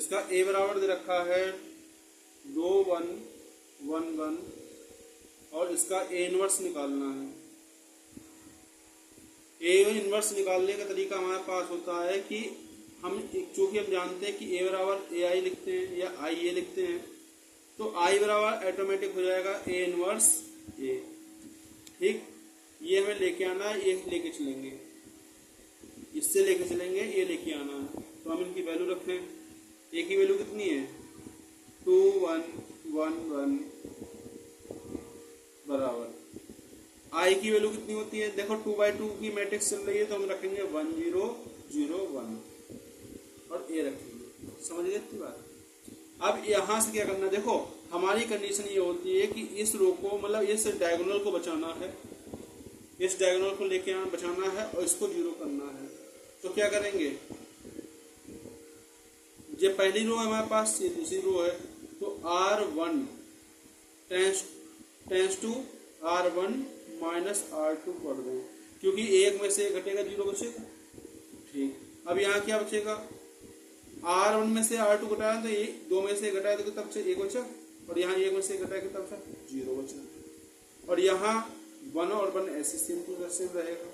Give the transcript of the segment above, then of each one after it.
इसका ए बराबर दे रखा है 2 1 1 1 और इसका ए इनवर्स निकालना है। ए इनवर्स निकालने का तरीका हमारे पास होता है कि चूंकि हम जानते हैं कि ए बराबर ए आई लिखते हैं या आई ए लिखते हैं, तो आई बराबर ऑटोमेटिक हो जाएगा ए इनवर्स ए। ठीक, ये हमें लेके आना है, ये लेके चलेंगे, इससे लेके चलेंगे, ये लेके आना है। तो हम इनकी वैल्यू रखें। ए की वैल्यू कितनी है 2 1 1 1 बराबर आई की वैल्यू कितनी होती है, देखो 2/2 की मैट्रिक्स चल रही है, तो हम रखेंगे 1 0 0 1 और ए रखेंगे। समझ गए इतनी बात। अब यहां से क्या करना, देखो हमारी कंडीशन ये होती है कि इस रो को मतलब इस डायगोनल को बचाना है, इस डायगोनल को लेके आना बचाना है और इसको 0 करना है। तो क्या करेंगे, ये पहली रो है हमारे पास, ये दूसरी रो है, तो R1 tense to R1 minus R2 कर दें, क्योंकि एक में से घटेगा 0 बचेगा। ठीक, अब यहाँ क्या बचेगा, R1 में से R2 घटाया तो ये 2 में से घटाया तो कितना बचा 1 बचा, और यहाँ 1 में से घटाया कितना बचा 0 बचा, और यहाँ 1 और 1 ऐसे सेम टू सेम रहेगा।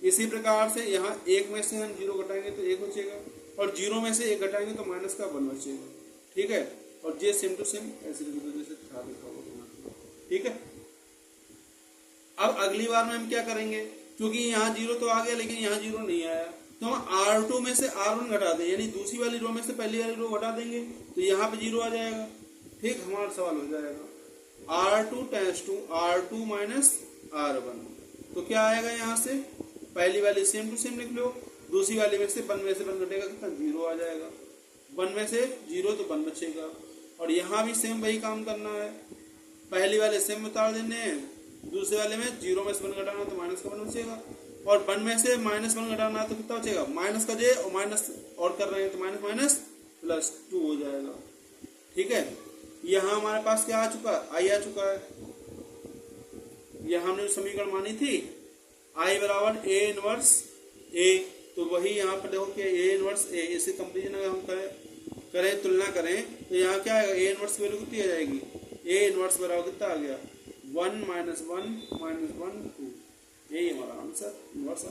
इसी प्रकार से यहाँ 1 में से हम 0 घटाएंगे तो 1 बचेगा, और 0 में से 1 घटाएंगे तो माइनस का 1 बचेगा। ठीक है, और ये सेम टू सेम ऐसे जैसे था लिखा होगा। ठीक है, अब अगली बार में हम क्या करेंगे, क्योंकि यहाँ 0 तो आ गया लेकिन यहाँ 0 नहीं आया, तो हम R2 में से R1 घटा दें, यानी दूसरी वाली रो में से पहली वाली रो घटा देंगे, तो यहाँ पे 0 आ जाएगा। ठीक, हमारा सवाल हो जाएगा R2 tense to R2 minus R1, तो क्या आएगा, यहाँ से पहली वाली सेम टू सेम लिख लो, दूसरी वाली में से 1 घटेगा कितना 0 आ जाएगा, 1 में से 0 तो 1 बचेगा, और यहाँ भी सेम वही काम करना है, पहली वाले सेम उतार देने हैं, दूसरे वाले में 0 में से 1 घटाना तो माइनस का 1 बचेगा, और 1 में से -1 घटाना तो कितना बचेगा माइनस का जे, और माइनस और कर रहे हैं तो माइनस माइनस +2 हो जाएगा। ठीक है, यहाँ हमारे पास क्या आ चुका है, आई आ चुका है। यहाँ हमने समीकरण मानी थी आई बराबर ए इनवर्स ए, तो वही यहाँ पर देखो कि ए इनवर्स ए, इसे कंपेरिजन अगर हम करें तुलना करें तो यहाँ क्या आएगा, ए इनवर्स की वैल्यू कितनी आ जाएगी, ए इनवर्स बराबर कितना आ गया 1 -1 -1 2, यही हमारा आंसर इनवर्स